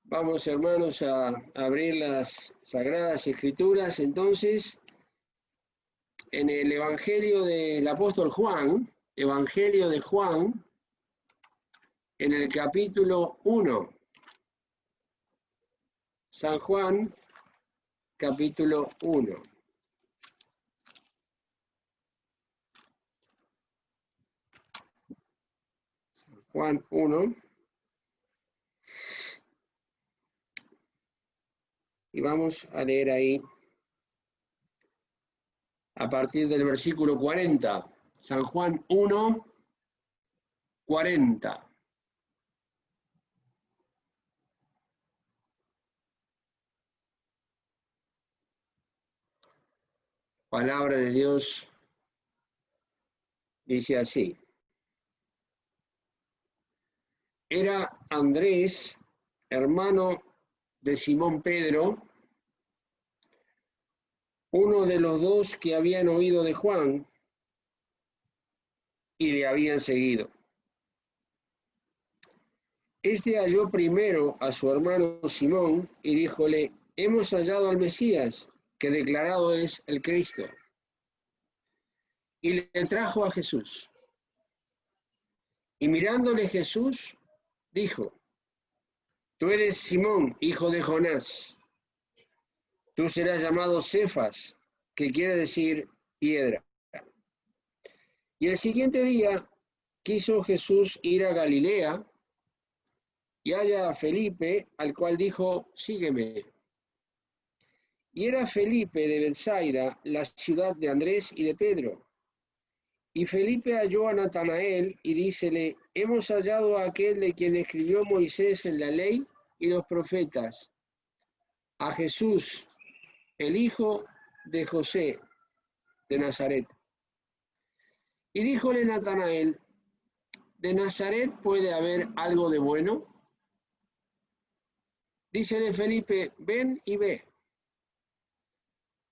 Vamos, hermanos, a abrir las Sagradas Escrituras. Entonces, en el Evangelio del apóstol Juan, Evangelio de Juan, en el capítulo 1. San Juan, capítulo 1. San Juan 1. Y vamos a leer ahí a partir del versículo 40. San Juan 1, 40. Palabra de Dios dice así. Era Andrés, hermano de Simón Pedro, uno de los dos que habían oído de Juan y le habían seguido. Este halló primero a su hermano Simón y díjole: hemos hallado al Mesías, que declarado es el Cristo. Y le trajo a Jesús. Y mirándole Jesús, dijo: tú eres Simón, hijo de Jonás. Tú serás llamado Cefas, que quiere decir piedra. Y el siguiente día quiso Jesús ir a Galilea y halla a Felipe, al cual dijo: sígueme. Y era Felipe de Betsaida, la ciudad de Andrés y de Pedro. Y Felipe halló a Natanael y dícele: hemos hallado a aquel de quien escribió Moisés en la ley y los profetas, a Jesús, el hijo de José de Nazaret. Y díjole Natanael: ¿de Nazaret puede haber algo de bueno? Dícele Felipe: ven y ve.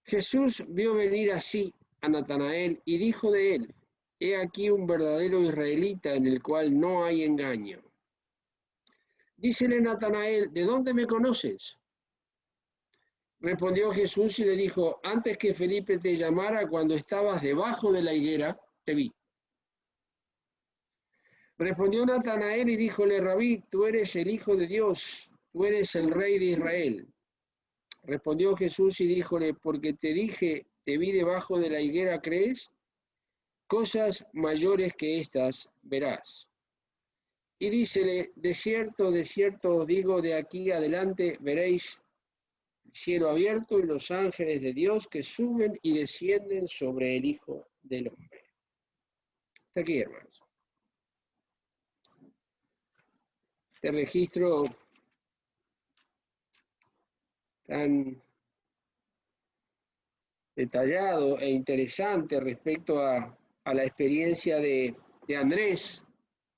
Jesús vio venir así a Natanael y dijo de él: he aquí un verdadero israelita en el cual no hay engaño. Dícele Natanael: ¿de dónde me conoces? Respondió Jesús y le dijo: antes que Felipe te llamara, cuando estabas debajo de la higuera, te vi. Respondió Natanael y díjole: Rabí, tú eres el Hijo de Dios, tú eres el Rey de Israel. Respondió Jesús y díjole: porque te dije, te vi debajo de la higuera, ¿crees? Cosas mayores que estas verás. Y dícele: de cierto os digo, de aquí adelante veréis el cielo abierto y los ángeles de Dios que suben y descienden sobre el Hijo del Hombre. Hasta aquí, hermanos. Este registro tan detallado e interesante respecto a la experiencia de Andrés,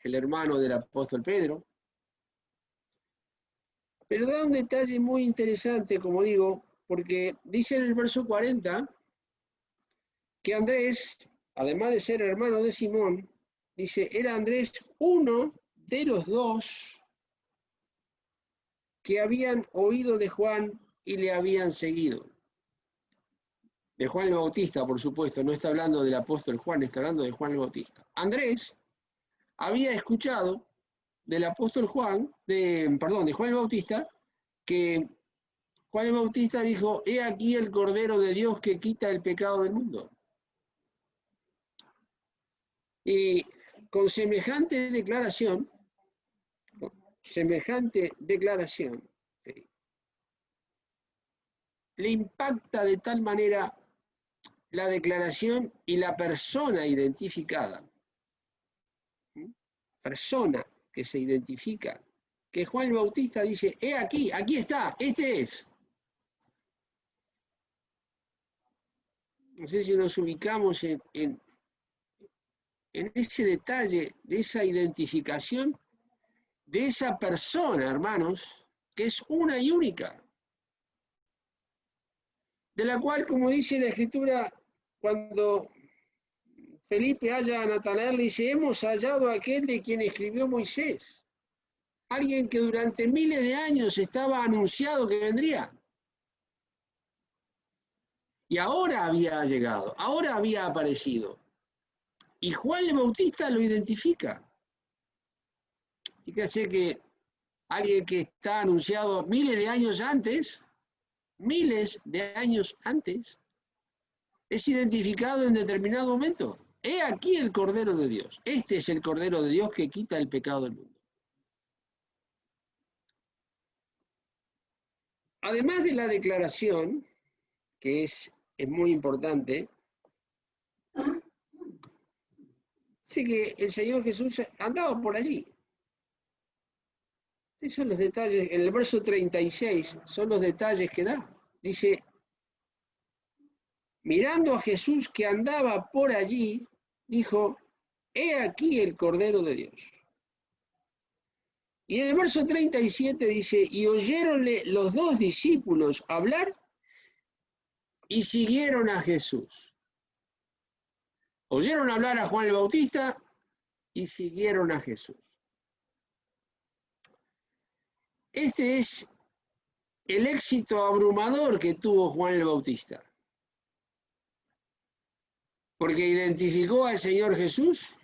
el hermano del apóstol Pedro. Pero da un detalle muy interesante, como digo, porque dice en el verso 40 que Andrés, además de ser hermano de Simón, dice, era Andrés uno de los dos que habían oído de Juan y le habían seguido. De Juan el Bautista, por supuesto, no está hablando del apóstol Juan, está hablando de Juan el Bautista. Andrés había escuchado del apóstol Juan, de Juan el Bautista, que Juan el Bautista dijo: he aquí el Cordero de Dios que quita el pecado del mundo. Y con semejante declaración, le impacta de tal manera la declaración y la persona identificada. Persona que se identifica, que Juan el Bautista dice: aquí está, este es. No sé si nos ubicamos en ese detalle de esa identificación de esa persona, hermanos, que es una y única, de la cual, como dice la Escritura, cuando Felipe halla a Natanael, le dice: hemos hallado a aquel de quien escribió Moisés. Alguien que durante miles de años estaba anunciado que vendría. Y ahora había llegado, ahora había aparecido. Y Juan el Bautista lo identifica. Fíjate que alguien que está anunciado miles de años antes, es identificado en determinado momento. He aquí el Cordero de Dios. Este es el Cordero de Dios que quita el pecado del mundo. Además de la declaración, que es muy importante, sí que el Señor Jesús andaba por allí. Esos son los detalles, en el verso 36 son los detalles que da. Dice, mirando a Jesús que andaba por allí, dijo, he aquí el Cordero de Dios. Y en el verso 37 dice, y oyéronle los dos discípulos hablar y siguieron a Jesús. Oyeron hablar a Juan el Bautista y siguieron a Jesús. Este es el éxito abrumador que tuvo Juan el Bautista. Porque identificó al Señor Jesús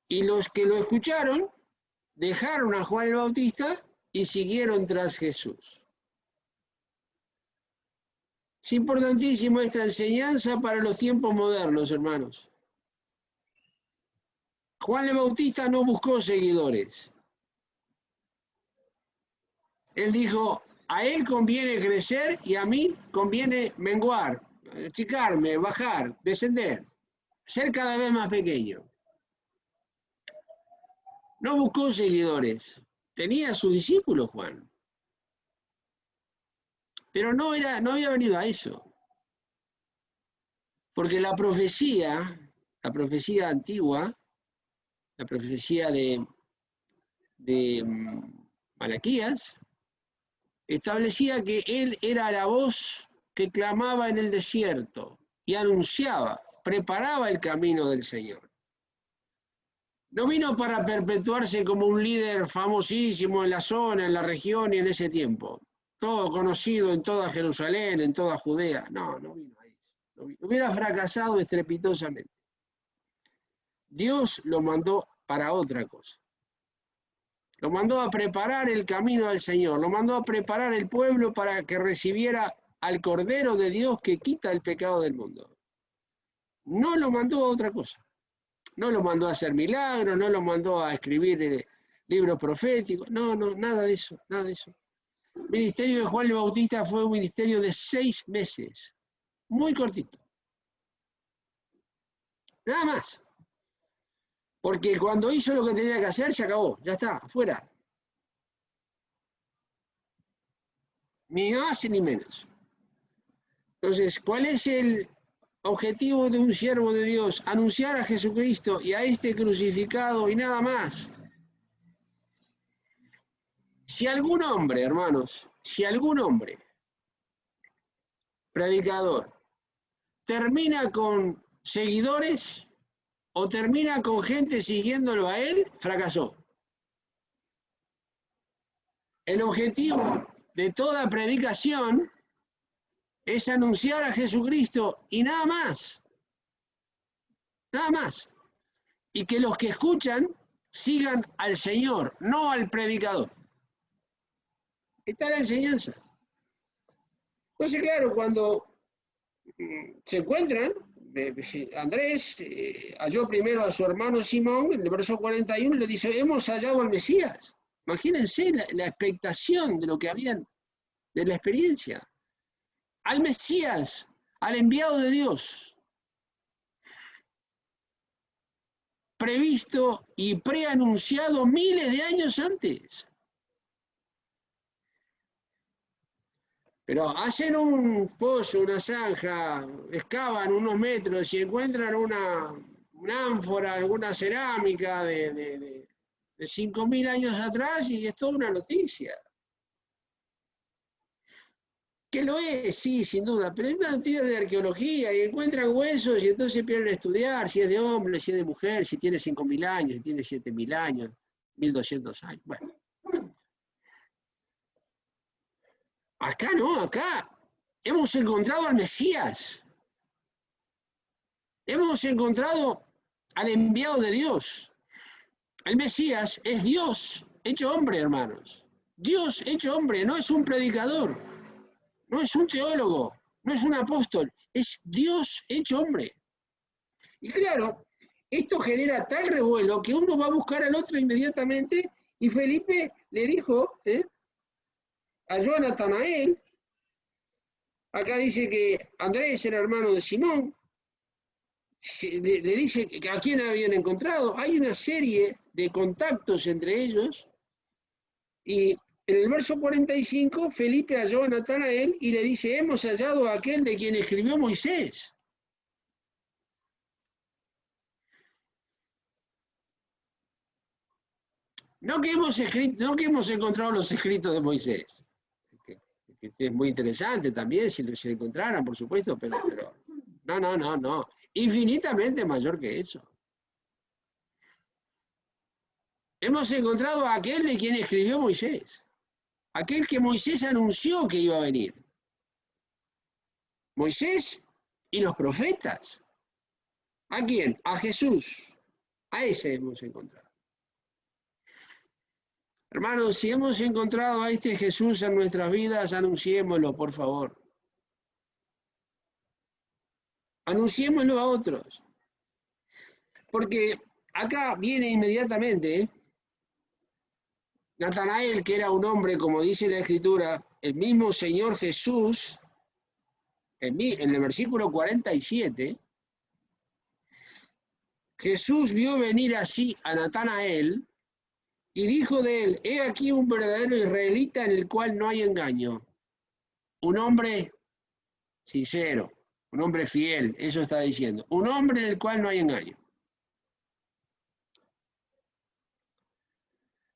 y los que lo escucharon dejaron a Juan el Bautista y siguieron tras Jesús. Es importantísimo esta enseñanza para los tiempos modernos, hermanos. Juan el Bautista no buscó seguidores. Él dijo, a él conviene crecer y a mí conviene menguar, achicarme, bajar, descender, ser cada vez más pequeño. No buscó seguidores. Tenía a sus discípulos, Juan. Pero no había venido a eso. Porque la profecía antigua, la profecía de Malaquías, establecía que él era la voz que clamaba en el desierto y anunciaba, preparaba el camino del Señor. No vino para perpetuarse como un líder famosísimo en la zona, en la región y en ese tiempo. Todo conocido en toda Jerusalén, en toda Judea. No vino a eso. Hubiera fracasado estrepitosamente. Dios lo mandó para otra cosa. Lo mandó a preparar el camino al Señor. Lo mandó a preparar el pueblo para que recibiera al Cordero de Dios que quita el pecado del mundo. No lo mandó a otra cosa. No lo mandó a hacer milagros, no lo mandó a escribir libros proféticos, nada de eso, nada de eso. El ministerio de Juan el Bautista fue un ministerio de 6 meses, muy cortito. Nada más. Porque cuando hizo lo que tenía que hacer, se acabó, ya está, afuera. Ni más ni menos. Entonces, ¿cuál es el objetivo de un siervo de Dios? Anunciar a Jesucristo y a este crucificado y nada más. Si algún hombre, hermanos, predicador, termina con seguidores o termina con gente siguiéndolo a él, fracasó. El objetivo de toda predicación es anunciar a Jesucristo y nada más. Nada más. Y que los que escuchan sigan al Señor, no al predicador. Está la enseñanza. Entonces, claro, cuando se encuentran, Andrés halló primero a su hermano Simón, en el verso 41, le dice, hemos hallado al Mesías. Imagínense la expectación de lo que habían, de la experiencia. Al Mesías, al enviado de Dios, previsto y preanunciado miles de años antes. Pero hacen un pozo, una zanja, excavan unos metros y encuentran una ánfora, alguna cerámica de 5.000 años atrás y es toda una noticia. Que lo es, sí, sin duda, pero es una noticia de arqueología y encuentran huesos y entonces empiezan a estudiar si es de hombre, si es de mujer, si tiene 5.000 años, si tiene 7.000 años. 1200 años. Bueno. Acá no, acá hemos encontrado al Mesías. Hemos encontrado al enviado de Dios. El Mesías es Dios hecho hombre, hermanos. Dios hecho hombre, no es un predicador, no es un teólogo, no es un apóstol, es Dios hecho hombre. Y claro, esto genera tal revuelo que uno va a buscar al otro inmediatamente y Felipe le dijo halló a Natanael. Acá dice que Andrés era hermano de Simón. Le dice a quién habían encontrado. Hay una serie de contactos entre ellos. Y en el verso 45, Felipe halló a Natanael y le dice, hemos hallado a aquel de quien escribió Moisés. No que hemos encontrado los escritos de Moisés, que es muy interesante también si se encontraran, por supuesto, pero no, infinitamente mayor que eso. Hemos encontrado a aquel de quien escribió Moisés, aquel que Moisés anunció que iba a venir. Moisés y los profetas. ¿A quién? A Jesús. A ese hemos encontrado. Hermanos, si hemos encontrado a este Jesús en nuestras vidas, anunciémoslo, por favor. Anunciémoslo a otros. Porque acá viene inmediatamente Natanael, que era un hombre, como dice la Escritura, el mismo Señor Jesús, en el versículo 47, Jesús vio venir así a Natanael y dijo de él, he aquí un verdadero israelita en el cual no hay engaño. Un hombre sincero, un hombre fiel, eso está diciendo. Un hombre en el cual no hay engaño.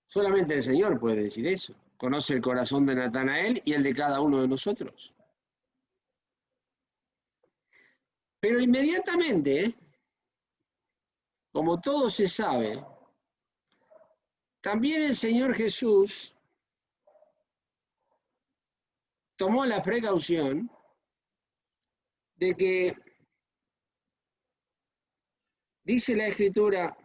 Solamente el Señor puede decir eso. Conoce el corazón de Natanael y el de cada uno de nosotros. Pero inmediatamente, como todo se sabe, también el Señor Jesús tomó la precaución de que, dice la Escritura,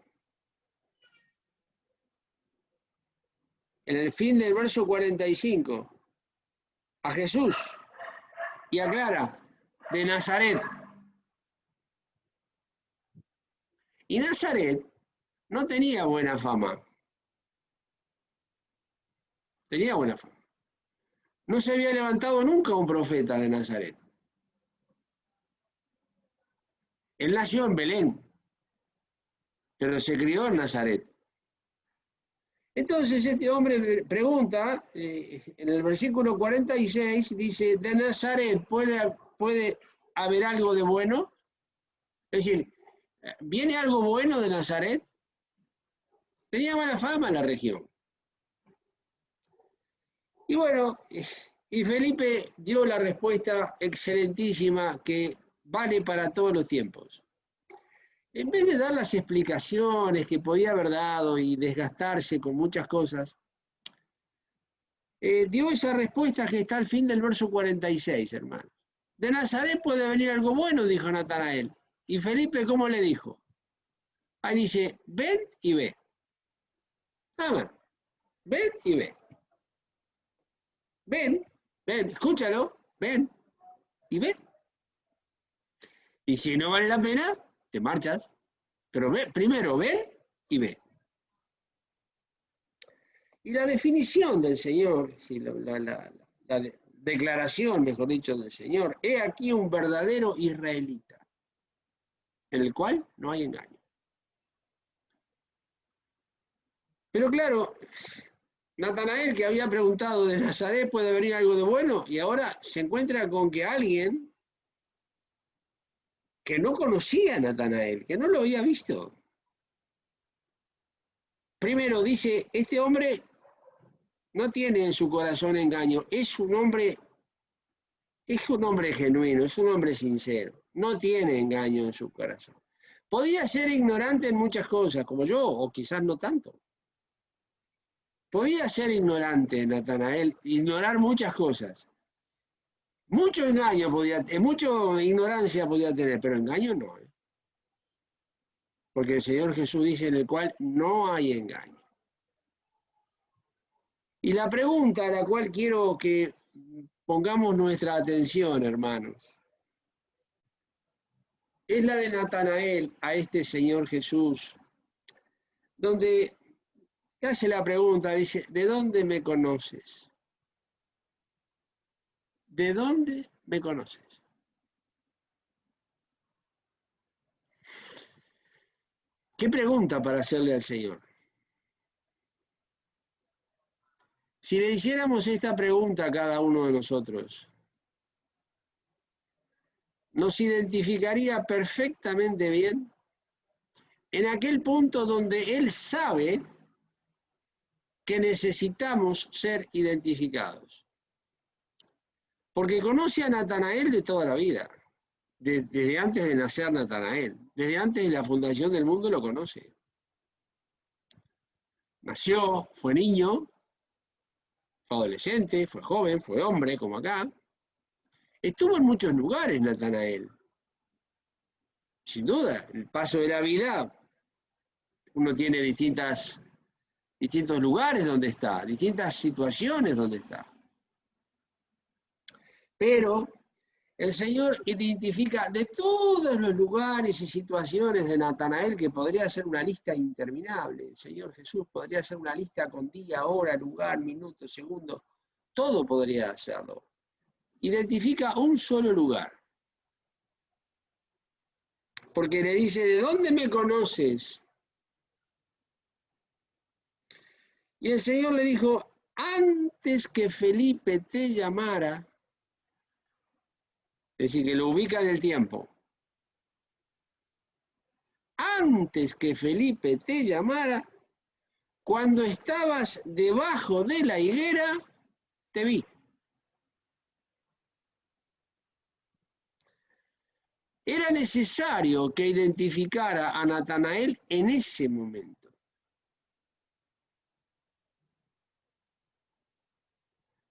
en el fin del verso 45, a Jesús, y aclara, de Nazaret. Y Nazaret no tenía buena fama. Tenía buena fama. No se había levantado nunca un profeta de Nazaret. Él nació en Belén, pero se crió en Nazaret. Entonces este hombre pregunta, en el versículo 46, dice, ¿de Nazaret puede haber algo de bueno? Es decir, ¿viene algo bueno de Nazaret? Tenía mala fama en la región. Y bueno, y Felipe dio la respuesta excelentísima que vale para todos los tiempos. En vez de dar las explicaciones que podía haber dado y desgastarse con muchas cosas, dio esa respuesta que está al fin del verso 46, hermanos. De Nazaret puede venir algo bueno, dijo Natanael. Y Felipe, ¿cómo le dijo? Ahí dice, ven y ve. Nada más. Ven y ve. Ven, escúchalo, ven y ve. Y si no vale la pena, te marchas. Pero primero ven y ve. Y la definición del Señor, la declaración, mejor dicho, del Señor, he aquí un verdadero israelita, en el cual no hay engaño. Pero claro, Natanael, que había preguntado de Nazaret puede venir algo de bueno, y ahora se encuentra con que alguien que no conocía a Natanael, que no lo había visto. Primero dice, este hombre no tiene en su corazón engaño, es un hombre genuino, es un hombre sincero, no tiene engaño en su corazón. Podía ser ignorante en muchas cosas, como yo, o quizás no tanto. Podía ser ignorante Natanael, ignorar muchas cosas. Mucho engaño podía, mucho ignorancia podía tener, pero engaño no. Porque el Señor Jesús dice en el cual no hay engaño. Y la pregunta a la cual quiero que pongamos nuestra atención, hermanos, es la de Natanael a este Señor Jesús, donde hace la pregunta, dice, ¿de dónde me conoces? ¿De dónde me conoces? ¿Qué pregunta para hacerle al Señor? Si le hiciéramos esta pregunta a cada uno de nosotros, nos identificaría perfectamente bien en aquel punto donde Él sabe que necesitamos ser identificados. Porque conoce a Natanael de toda la vida, desde antes de nacer Natanael, desde antes de la fundación del mundo lo conoce. Nació, fue niño, fue adolescente, fue joven, fue hombre, como acá. Estuvo en muchos lugares Natanael. Sin duda, el paso de la vida, uno tiene distintos lugares donde está, distintas situaciones donde está. Pero el Señor identifica de todos los lugares y situaciones de Natanael, que podría ser una lista interminable. El Señor Jesús podría ser una lista con día, hora, lugar, minuto, segundo, todo podría hacerlo. Identifica un solo lugar. Porque le dice, ¿de dónde me conoces? Y el Señor le dijo, antes que Felipe te llamara, es decir, que lo ubica en el tiempo. Antes que Felipe te llamara, cuando estabas debajo de la higuera, te vi. Era necesario que identificara a Natanael en ese momento.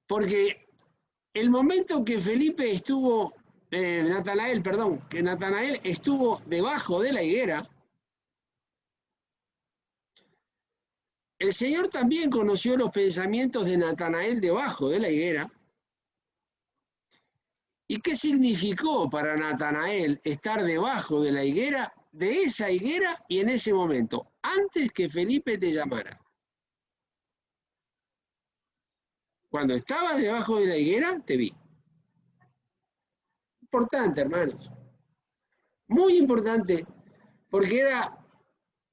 Porque el momento que Felipe estuvo, que Natanael estuvo debajo de la higuera, el Señor también conoció los pensamientos de Natanael debajo de la higuera. ¿Y qué significó para Natanael estar debajo de la higuera, de esa higuera y en ese momento, antes que Felipe te llamara? Cuando estabas debajo de la higuera, te vi. Importante, hermanos. Muy importante, porque era,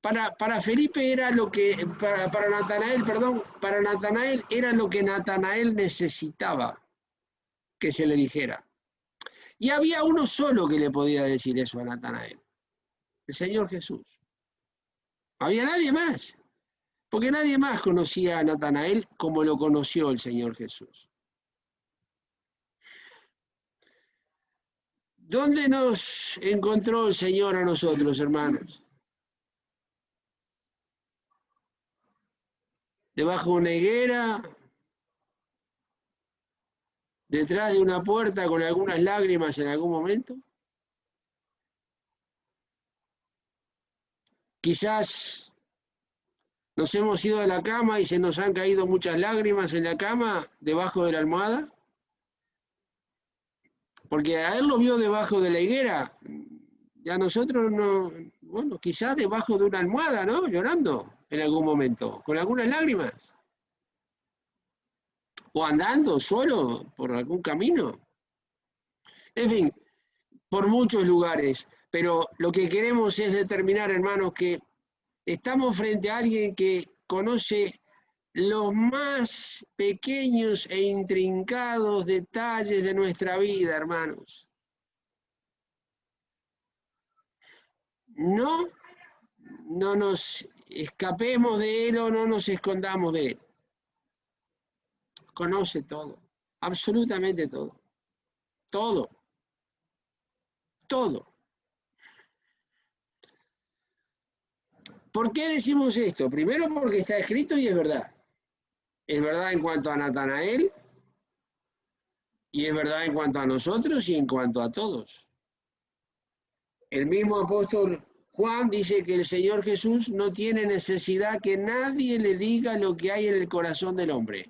para Felipe era lo que, para Natanael, perdón, para Natanael era lo que Natanael necesitaba que se le dijera. Y había uno solo que le podía decir eso a Natanael, el Señor Jesús. No había nadie más, porque nadie más conocía a Natanael como lo conoció el Señor Jesús. ¿Dónde nos encontró el Señor a nosotros, hermanos? ¿Debajo de una higuera? ¿Detrás de una puerta con algunas lágrimas en algún momento? Quizás nos hemos ido de la cama y se nos han caído muchas lágrimas en la cama, debajo de la almohada. Porque a él lo vio debajo de la higuera, y a nosotros no, bueno, quizás debajo de una almohada, ¿no? Llorando en algún momento, con algunas lágrimas. O andando solo por algún camino. En fin, por muchos lugares. Pero lo que queremos es determinar, hermanos, que estamos frente a alguien que conoce los más pequeños e intrincados detalles de nuestra vida, hermanos. No nos escapemos de él o no nos escondamos de él. Conoce todo, absolutamente todo. Todo. Todo. ¿Por qué decimos esto? Primero porque está escrito y es verdad. Es verdad en cuanto a Natanael, y es verdad en cuanto a nosotros y en cuanto a todos. El mismo apóstol Juan dice que el Señor Jesús no tiene necesidad que nadie le diga lo que hay en el corazón del hombre.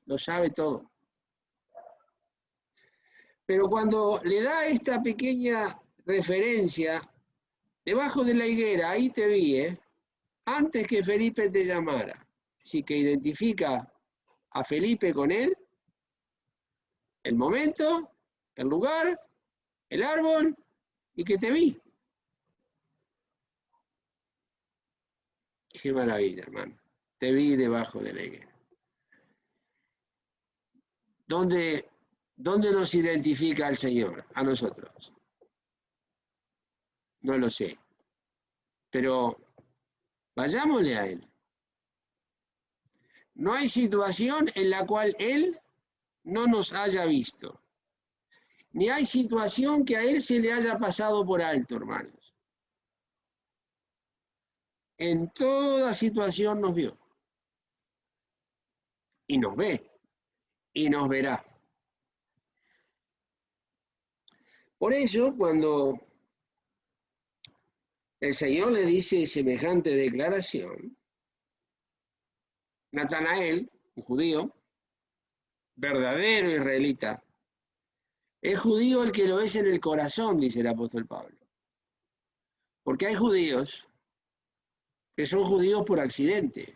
Lo sabe todo. Pero cuando le da esta pequeña referencia, debajo de la higuera, ahí te vi, antes que Felipe te llamara. Así que identifica a Felipe con él, el momento, el lugar, el árbol y que te vi. Qué maravilla, hermano. Te vi debajo de la higuera. ¿Dónde nos identifica el Señor? A nosotros. No lo sé. Pero vayámosle a Él. No hay situación en la cual Él no nos haya visto. Ni hay situación que a Él se le haya pasado por alto, hermanos. En toda situación nos vio. Y nos ve. Y nos verá. Por eso, cuando el Señor le dice semejante declaración, Natanael, un judío, verdadero israelita, es judío el que lo es en el corazón, dice el apóstol Pablo. Porque hay judíos que son judíos por accidente.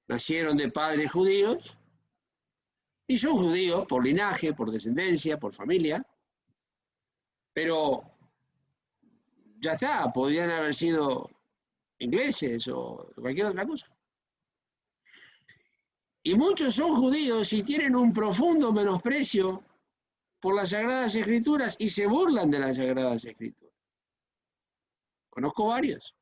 Nacieron de padres judíos y son judíos por linaje, por descendencia, por familia. Pero ya está, podrían haber sido ingleses o cualquier otra cosa. Y muchos son judíos y tienen un profundo menosprecio por las Sagradas Escrituras y se burlan de las Sagradas Escrituras. Conozco varios.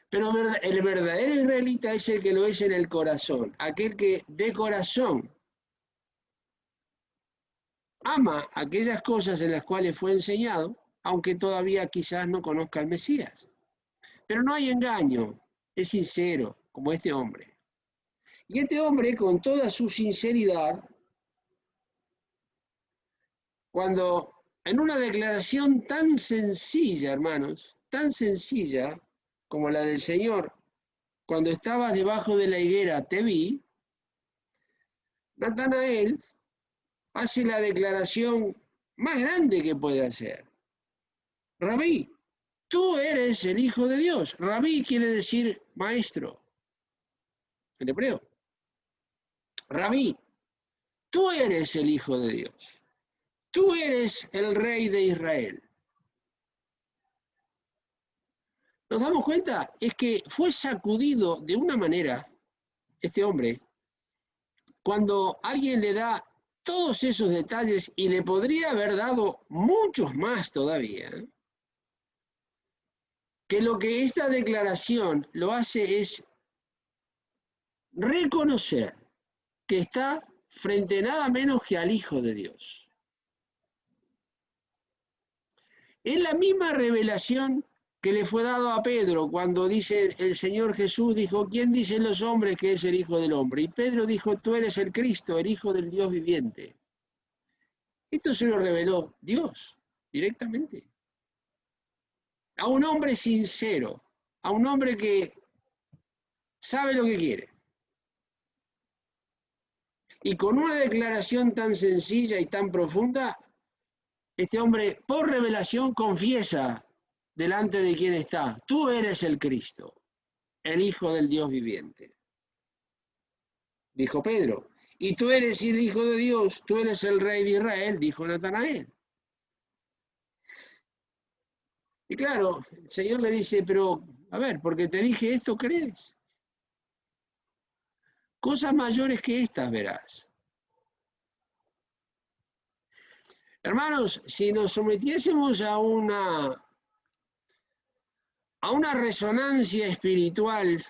Pero el verdadero israelita es el que lo es en el corazón, aquel que de corazón ama aquellas cosas en las cuales fue enseñado, aunque todavía quizás no conozca al Mesías. Pero no hay engaño, es sincero, como este hombre. Y este hombre, con toda su sinceridad, cuando en una declaración tan sencilla, hermanos, tan sencilla como la del Señor, cuando estabas debajo de la higuera te vi, Natanael hace la declaración más grande que puede hacer. Rabí, tú eres el Hijo de Dios. Rabí quiere decir maestro, en hebreo. Rabí, tú eres el Hijo de Dios. Tú eres el Rey de Israel. ¿Nos damos cuenta? Es que fue sacudido de una manera, este hombre, cuando alguien le da todos esos detalles y le podría haber dado muchos más todavía, que lo que esta declaración lo hace es reconocer que está frente nada menos que al Hijo de Dios. Es la misma revelación que le fue dado a Pedro cuando dice el Señor Jesús, dijo, ¿quién dicen los hombres que es el Hijo del Hombre? Y Pedro dijo, tú eres el Cristo, el Hijo del Dios viviente. Esto se lo reveló Dios directamente. A un hombre sincero, a un hombre que sabe lo que quiere. Y con una declaración tan sencilla y tan profunda, este hombre por revelación confiesa delante de quien está, tú eres el Cristo, el Hijo del Dios viviente. Dijo Pedro, y tú eres el Hijo de Dios, tú eres el Rey de Israel, dijo Natanael. Y claro, el Señor le dice, pero, a ver, porque te dije esto, ¿crees? Cosas mayores que estas verás. Hermanos, si nos sometiésemos a una resonancia espiritual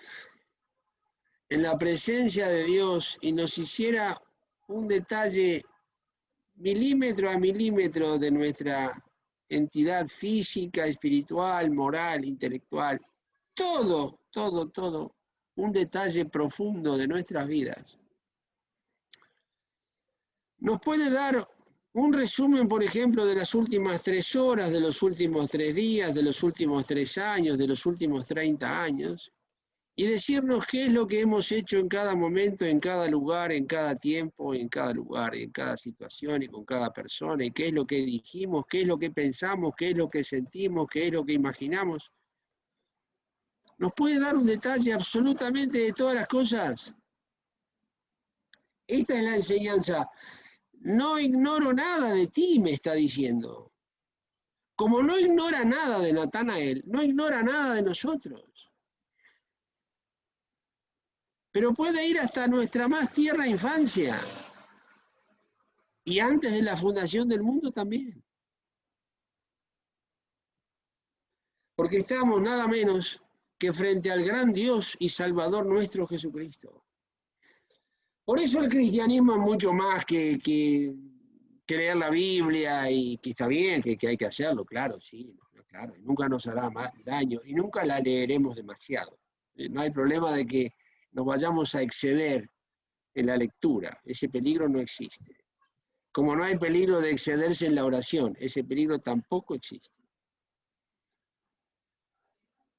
en la presencia de Dios y nos hiciera un detalle milímetro a milímetro de nuestra entidad física, espiritual, moral, intelectual, todo un detalle profundo de nuestras vidas. Nos puede dar un resumen, por ejemplo, de las últimas 3 horas, de los últimos 3 días, de los últimos 3 años, de los últimos 30 años, y decirnos qué es lo que hemos hecho en cada momento, en cada lugar, en cada tiempo, en cada lugar, en cada situación y con cada persona, y qué es lo que dijimos, qué es lo que pensamos, qué es lo que sentimos, qué es lo que imaginamos. ¿Nos puede dar un detalle absolutamente de todas las cosas? Esta es la enseñanza. No ignoro nada de ti, me está diciendo. Como no ignora nada de Natanael, no ignora nada de nosotros. Pero puede ir hasta nuestra más tierna infancia. Y antes de la fundación del mundo también. Porque estamos nada menos que frente al gran Dios y Salvador nuestro Jesucristo. Por eso el cristianismo es mucho más que leer la Biblia, y que está bien, que hay que hacerlo, claro, sí, claro, y nunca nos hará más daño, y nunca la leeremos demasiado. No hay problema de que nos vayamos a exceder en la lectura, ese peligro no existe. Como no hay peligro de excederse en la oración, ese peligro tampoco existe.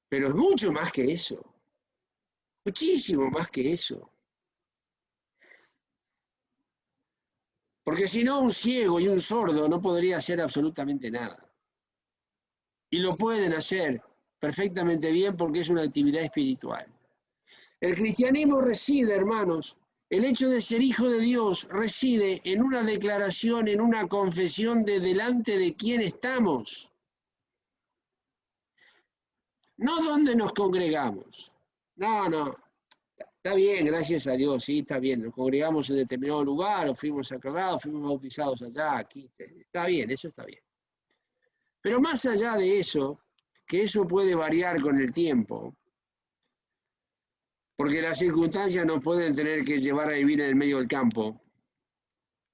Pero es mucho más que eso, muchísimo más que eso. Porque si no, un ciego y un sordo no podría hacer absolutamente nada. Y lo pueden hacer perfectamente bien porque es una actividad espiritual. El cristianismo reside, hermanos, el hecho de ser hijo de Dios reside en una declaración, en una confesión de delante de quién estamos. No dónde nos congregamos. No. Está bien, gracias a Dios, sí, está bien. Nos congregamos en determinado lugar, o fuimos aclarados, fuimos bautizados allá, aquí. Está bien, eso está bien. Pero más allá de eso, que eso puede variar con el tiempo, porque las circunstancias nos pueden tener que llevar a vivir en el medio del campo,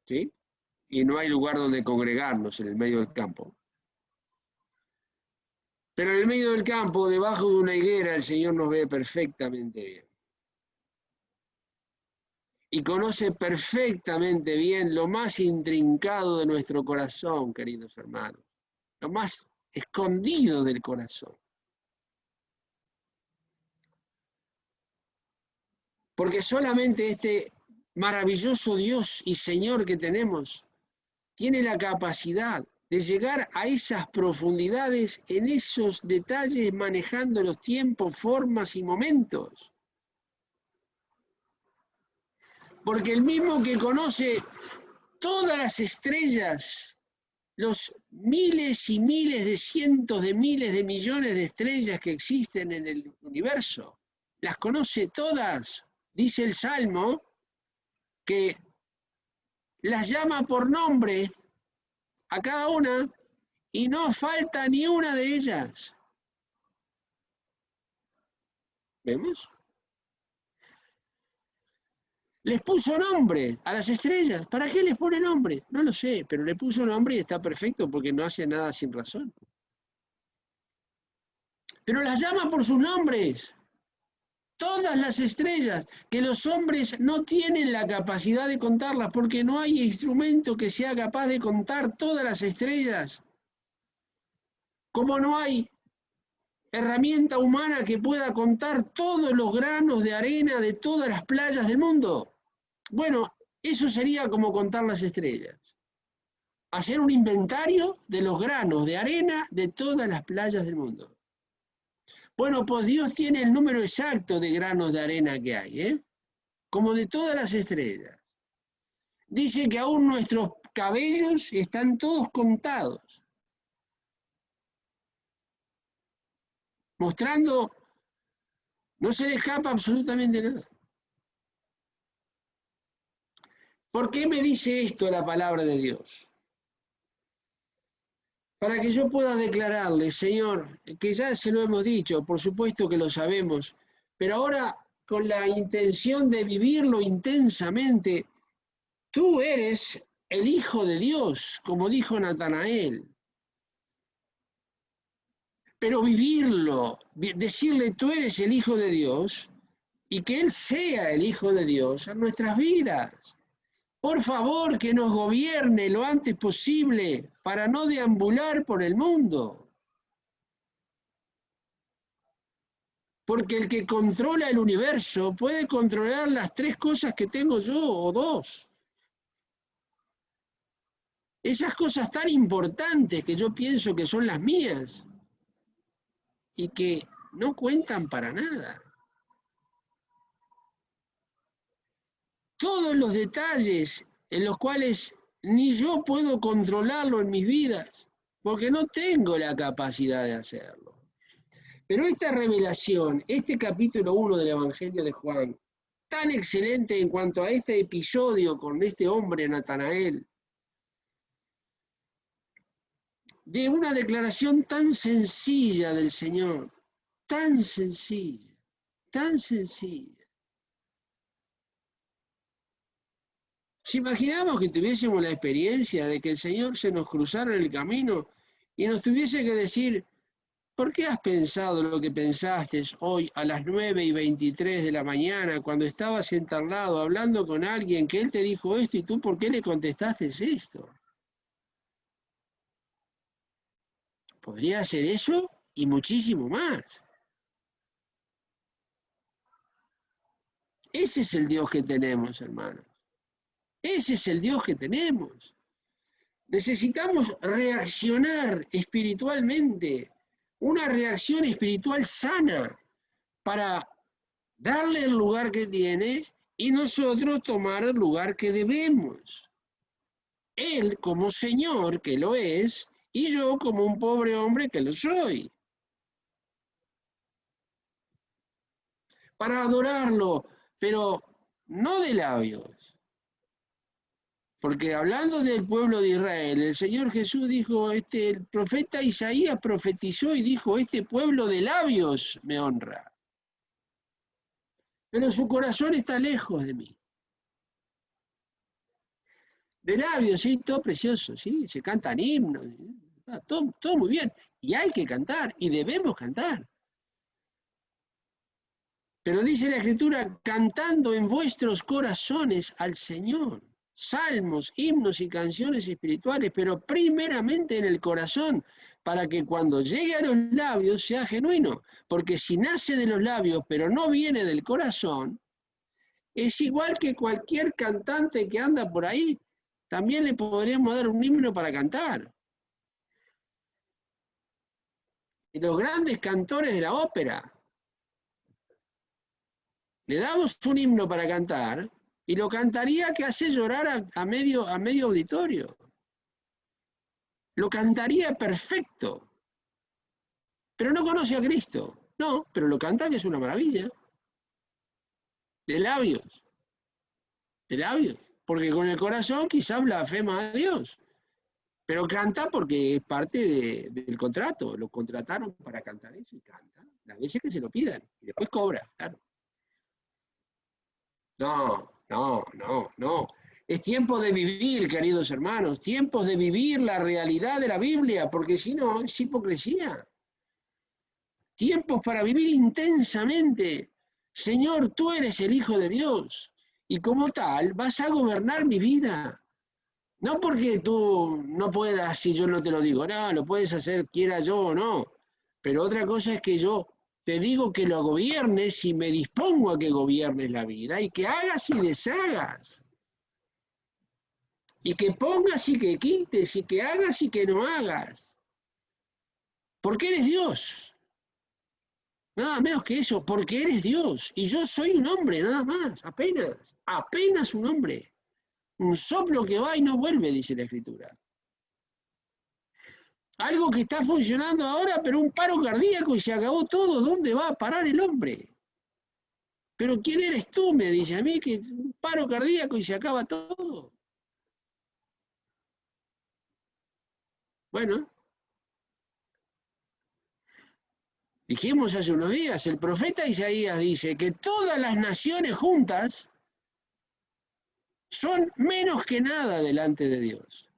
¿sí? Y no hay lugar donde congregarnos en el medio del campo. Pero en el medio del campo, debajo de una higuera, el Señor nos ve perfectamente bien. Y conoce perfectamente bien lo más intrincado de nuestro corazón, queridos hermanos. Lo más escondido del corazón. Porque solamente este maravilloso Dios y Señor que tenemos tiene la capacidad de llegar a esas profundidades en esos detalles, manejando los tiempos, formas y momentos. Porque el mismo que conoce todas las estrellas, los miles y miles de cientos de miles de millones de estrellas que existen en el universo, las conoce todas, dice el Salmo, que las llama por nombre a cada una y no falta ni una de ellas. ¿Vemos? Les puso nombre a las estrellas. ¿Para qué les pone nombre? No lo sé, pero le puso nombre y está perfecto porque no hace nada sin razón. Pero las llama por sus nombres. Todas las estrellas, que los hombres no tienen la capacidad de contarlas porque no hay instrumento que sea capaz de contar todas las estrellas. Como no hay herramienta humana que pueda contar todos los granos de arena de todas las playas del mundo. Bueno, eso sería como contar las estrellas. Hacer un inventario de los granos de arena de todas las playas del mundo. Bueno, pues Dios tiene el número exacto de granos de arena que hay, como de todas las estrellas. Dice que aún nuestros cabellos están todos contados, mostrando, no se le escapa absolutamente nada. ¿Por qué me dice esto la palabra de Dios? Para que yo pueda declararle, Señor, que ya se lo hemos dicho, por supuesto que lo sabemos, pero ahora con la intención de vivirlo intensamente, tú eres el Hijo de Dios, como dijo Natanael. pero vivirlo, decirle tú eres el Hijo de Dios y que Él sea el Hijo de Dios en nuestras vidas. Por favor, que nos gobierne lo antes posible para no deambular por el mundo. Porque el que controla el universo puede controlar las 3 cosas que tengo yo o 2. Esas cosas tan importantes que yo pienso que son las mías y que no cuentan para nada. Todos los detalles en los cuales ni yo puedo controlarlo en mis vidas, porque no tengo la capacidad de hacerlo. Pero esta revelación, este capítulo 1 del Evangelio de Juan, tan excelente en cuanto a este episodio con este hombre Natanael, de una declaración tan sencilla del Señor, tan sencilla, tan sencilla. Si imaginamos que tuviésemos la experiencia de que el Señor se nos cruzara en el camino y nos tuviese que decir, ¿por qué has pensado lo que pensaste hoy a las 9:23 de la mañana cuando estabas entablado hablando con alguien que él te dijo esto y tú por qué le contestaste esto? Podría hacer eso y muchísimo más. Ese es el Dios que tenemos, hermanos. Ese es el Dios que tenemos. Necesitamos reaccionar espiritualmente, una reacción espiritual sana para darle el lugar que tiene y nosotros tomar el lugar que debemos. Él como Señor, que lo es, y yo como un pobre hombre que lo soy. Para adorarlo, pero no de labios. Porque hablando del pueblo de Israel, el Señor Jesús dijo, el profeta Isaías profetizó y dijo, este pueblo de labios me honra. Pero su corazón está lejos de mí. De labios, sí, todo precioso, sí, se cantan himnos, todo muy bien. Y hay que cantar, y debemos cantar. Pero dice la Escritura, cantando en vuestros corazones al Señor. Salmos, himnos y canciones espirituales, pero primeramente en el corazón, para que cuando llegue a los labios sea genuino. Porque si nace de los labios, pero no viene del corazón, es igual que cualquier cantante que anda por ahí. También le podríamos dar un himno para cantar. Y los grandes cantores de la ópera, le damos un himno para cantar y lo cantaría que hace llorar a medio auditorio. Lo cantaría perfecto. Pero no conoce a Cristo. No, pero lo canta que es una maravilla. De labios. De labios. Porque con el corazón quizás blasfema a Dios. Pero canta porque es parte del contrato. Lo contrataron para cantar eso y canta. Las veces que se lo pidan. Y después cobra, claro. No. Es tiempo de vivir, queridos hermanos, tiempos de vivir la realidad de la Biblia, porque si no, es hipocresía. Tiempos para vivir intensamente. Señor, tú eres el Hijo de Dios, y como tal vas a gobernar mi vida. No porque tú no puedas si yo no te lo digo, no, lo puedes hacer quiera yo o no, pero otra cosa es que yo te digo que lo gobiernes y me dispongo a que gobiernes la vida y que hagas y deshagas. Y que pongas y que quites y que hagas y que no hagas. Porque eres Dios. Nada menos que eso, porque eres Dios. Y yo soy un hombre, nada más, apenas un hombre. Un soplo que va y no vuelve, dice la Escritura. Algo que está funcionando ahora, pero un paro cardíaco y se acabó todo. ¿Dónde va a parar el hombre? Pero ¿quién eres tú? Me dice a mí que un paro cardíaco y se acaba todo. Bueno, dijimos hace unos días, el profeta Isaías dice que todas las naciones juntas son menos que nada delante de Dios.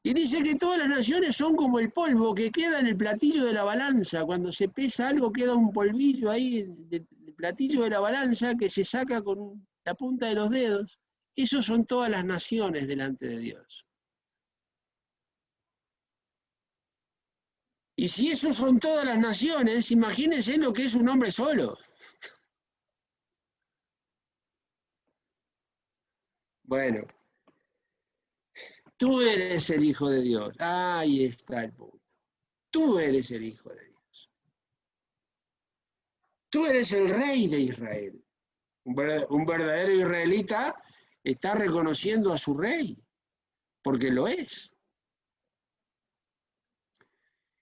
Y dice que todas las naciones son como el polvo que queda en el platillo de la balanza. Cuando se pesa algo queda un polvillo ahí del platillo de la balanza que se saca con la punta de los dedos. Esos son todas las naciones delante de Dios. Y si esos son todas las naciones, imagínense lo que es un hombre solo. Bueno, tú eres el Hijo de Dios. Ahí está el punto. Tú eres el Hijo de Dios. Tú eres el Rey de Israel. Un verdadero israelita está reconociendo a su rey, porque lo es.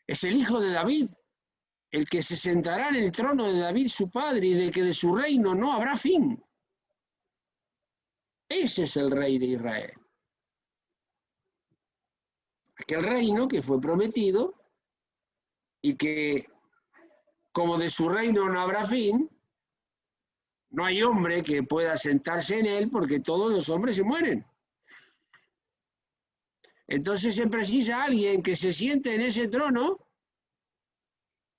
Es el Hijo de David, el que se sentará en el trono de David su padre y de que de su reino no habrá fin. Ese es el Rey de Israel. Aquel reino que fue prometido y que, como de su reino no habrá fin, no hay hombre que pueda sentarse en él porque todos los hombres se mueren. Entonces se precisa alguien que se siente en ese trono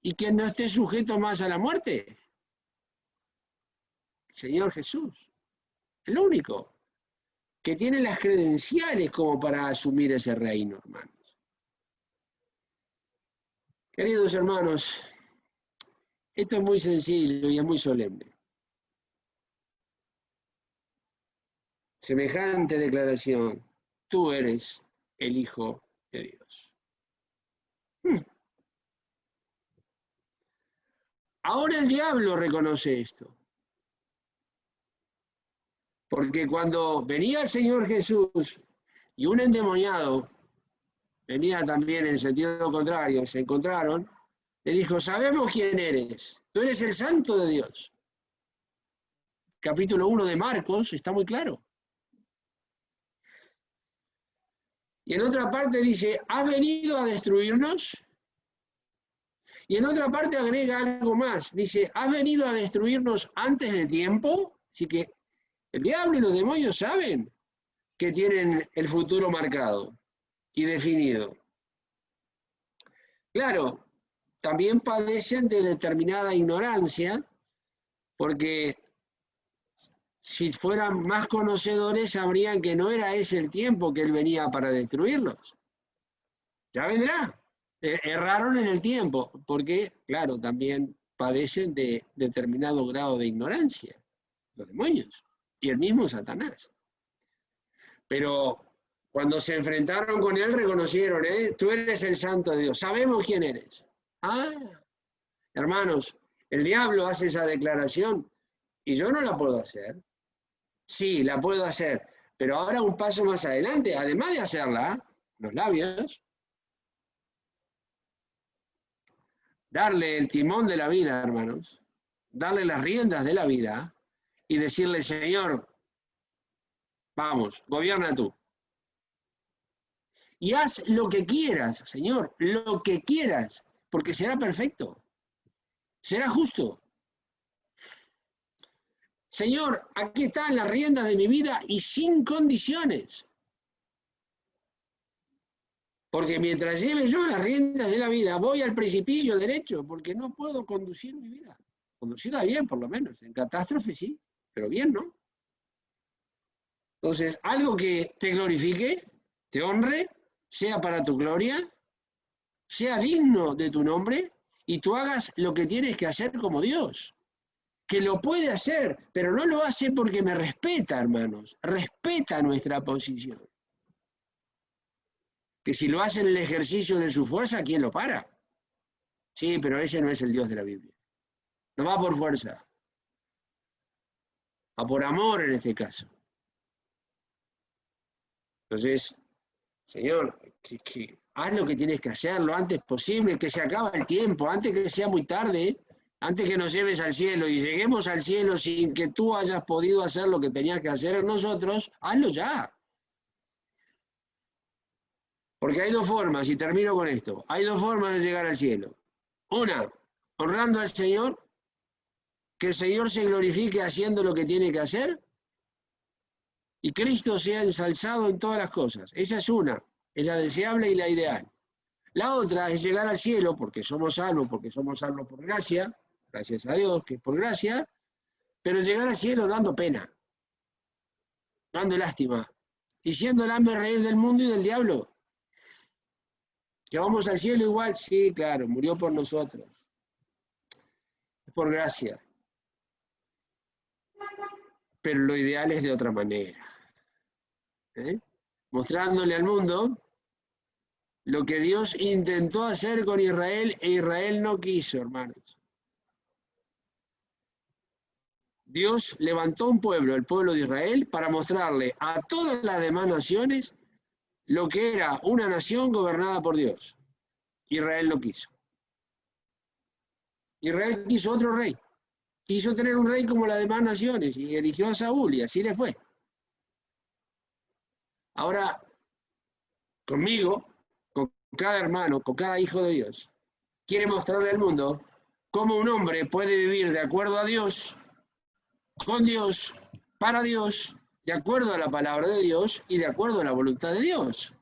y que no esté sujeto más a la muerte. El Señor Jesús, el único que tiene las credenciales como para asumir ese reino, hermanos. Queridos hermanos, esto es muy sencillo y es muy solemne. Semejante declaración, tú eres el Hijo de Dios. Ahora el diablo reconoce esto. Porque cuando venía el Señor Jesús y un endemoniado venía también en sentido contrario, se encontraron, le dijo, sabemos quién eres, tú eres el Santo de Dios. Capítulo 1 de Marcos está muy claro. Y en otra parte dice, ¿has venido a destruirnos? Y en otra parte agrega algo más, dice, ¿has venido a destruirnos antes de tiempo? Así que el diablo y los demonios saben que tienen el futuro marcado y definido. Claro, también padecen de determinada ignorancia, porque si fueran más conocedores sabrían que no era ese el tiempo que él venía para destruirlos. Ya vendrá. Erraron en el tiempo, porque, claro, también padecen de determinado grado de ignorancia, los demonios, y el mismo Satanás. Pero cuando se enfrentaron con él, reconocieron, tú eres el Santo de Dios, sabemos quién eres. Ah, hermanos, el diablo hace esa declaración y yo no la puedo hacer. Sí, la puedo hacer, pero ahora un paso más adelante, además de hacerla, los labios, darle el timón de la vida, hermanos, darle las riendas de la vida y decirle, Señor, vamos, gobierna tú. Y haz lo que quieras, Señor, lo que quieras, porque será perfecto, será justo. Señor, aquí están las riendas de mi vida y sin condiciones. Porque mientras lleve yo las riendas de la vida, voy al precipicio derecho, porque no puedo conducir mi vida. Conducirla bien, por lo menos. En catástrofe sí, pero bien, ¿no? Entonces, algo que te glorifique, te honre, sea para tu gloria, sea digno de tu nombre, y tú hagas lo que tienes que hacer como Dios. Que lo puede hacer, pero no lo hace porque me respeta, hermanos. Respeta nuestra posición. Que si lo hace en el ejercicio de su fuerza, ¿quién lo para? Sí, pero ese no es el Dios de la Biblia. No va por fuerza. Va por amor en este caso. Entonces, Señor, haz lo que tienes que hacer lo antes posible, que se acaba el tiempo, antes que sea muy tarde, antes que nos lleves al cielo y lleguemos al cielo sin que tú hayas podido hacer lo que tenías que hacer en nosotros, hazlo ya. Porque hay dos formas, y termino con esto, hay dos formas de llegar al cielo. Una, honrando al Señor, que el Señor se glorifique haciendo lo que tiene que hacer, y Cristo sea ensalzado en todas las cosas. Esa es una. Es la deseable y la ideal. La otra es llegar al cielo, porque somos salvos por gracia, gracias a Dios que es por gracia, pero llegar al cielo dando pena, dando lástima, y siendo el hambre reír del mundo y del diablo. Que vamos al cielo igual, sí, claro, murió por nosotros. Es por gracia. Pero lo ideal es de otra manera. Mostrándole al mundo lo que Dios intentó hacer con Israel e Israel no quiso, hermanos. Dios levantó un pueblo, el pueblo de Israel, para mostrarle a todas las demás naciones lo que era una nación gobernada por Dios. Israel no quiso. Israel quiso otro rey. Quiso tener un rey como las demás naciones y eligió a Saúl y así le fue. Ahora, conmigo, con cada hermano, con cada hijo de Dios, quiere mostrarle al mundo cómo un hombre puede vivir de acuerdo a Dios, con Dios, para Dios, de acuerdo a la palabra de Dios y de acuerdo a la voluntad de Dios.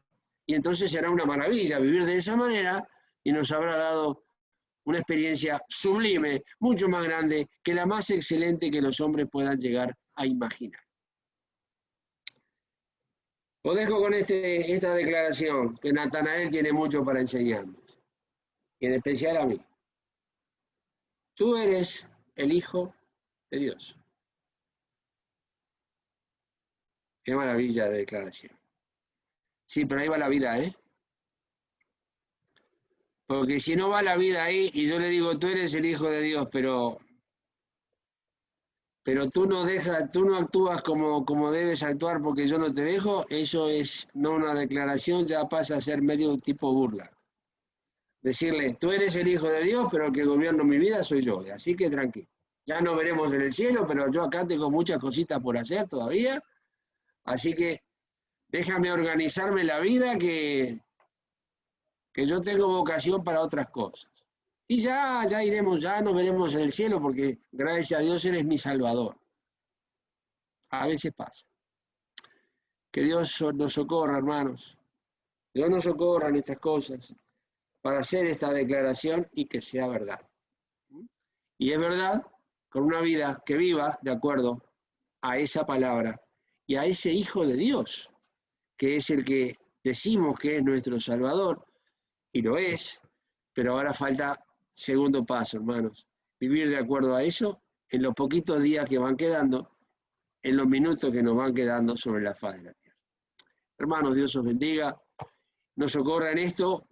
Y entonces será una maravilla vivir de esa manera y nos habrá dado una experiencia sublime, mucho más grande que la más excelente que los hombres puedan llegar a imaginar. Os dejo con esta declaración, que Natanael tiene mucho para enseñarnos, y en especial a mí. Tú eres el Hijo de Dios. Qué maravilla de declaración. Sí, pero ahí va la vida, ¿eh? Porque si no va la vida ahí y yo le digo, tú eres el Hijo de Dios, pero tú no actúas como debes actuar porque yo no te dejo, eso es no una declaración, ya pasa a ser medio tipo burla. Decirle, tú eres el Hijo de Dios, pero el que gobierno mi vida soy yo, así que tranquilo. Ya nos veremos en el cielo, pero yo acá tengo muchas cositas por hacer todavía, así que déjame organizarme la vida que yo tengo vocación para otras cosas. Y ya iremos, ya nos veremos en el cielo porque gracias a Dios eres mi Salvador. A veces pasa. Que Dios nos socorra, hermanos. Dios nos socorra en estas cosas para hacer esta declaración y que sea verdad. Y es verdad con una vida que viva de acuerdo a esa palabra y a ese Hijo de Dios, que es el que decimos que es nuestro Salvador, y lo es, pero ahora falta segundo paso, hermanos. Vivir de acuerdo a eso en los poquitos días que van quedando, en los minutos que nos van quedando sobre la faz de la tierra. Hermanos, Dios os bendiga, nos socorra en esto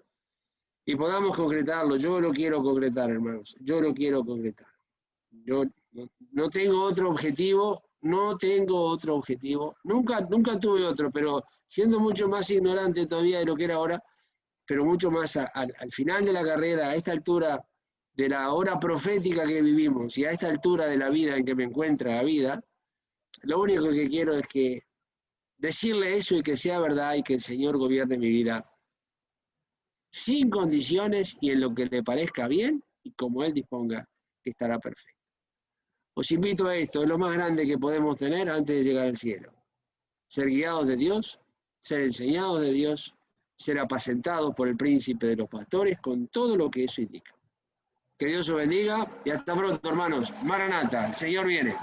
y podamos concretarlo. Yo lo quiero concretar, hermanos, yo lo quiero concretar. Yo no tengo otro objetivo, nunca tuve otro, pero siendo mucho más ignorante todavía de lo que era ahora, pero mucho más al final de la carrera, a esta altura de la hora profética que vivimos y a esta altura de la vida en que me encuentra la vida, lo único que quiero es que decirle eso y que sea verdad y que el Señor gobierne mi vida sin condiciones y en lo que le parezca bien y como Él disponga que estará perfecto. Os invito a esto, es lo más grande que podemos tener antes de llegar al cielo. Ser guiados de Dios, ser enseñados de Dios, ser apacentados por el príncipe de los pastores con todo lo que eso indica. Que Dios os bendiga y hasta pronto, hermanos. Maranata, el Señor viene.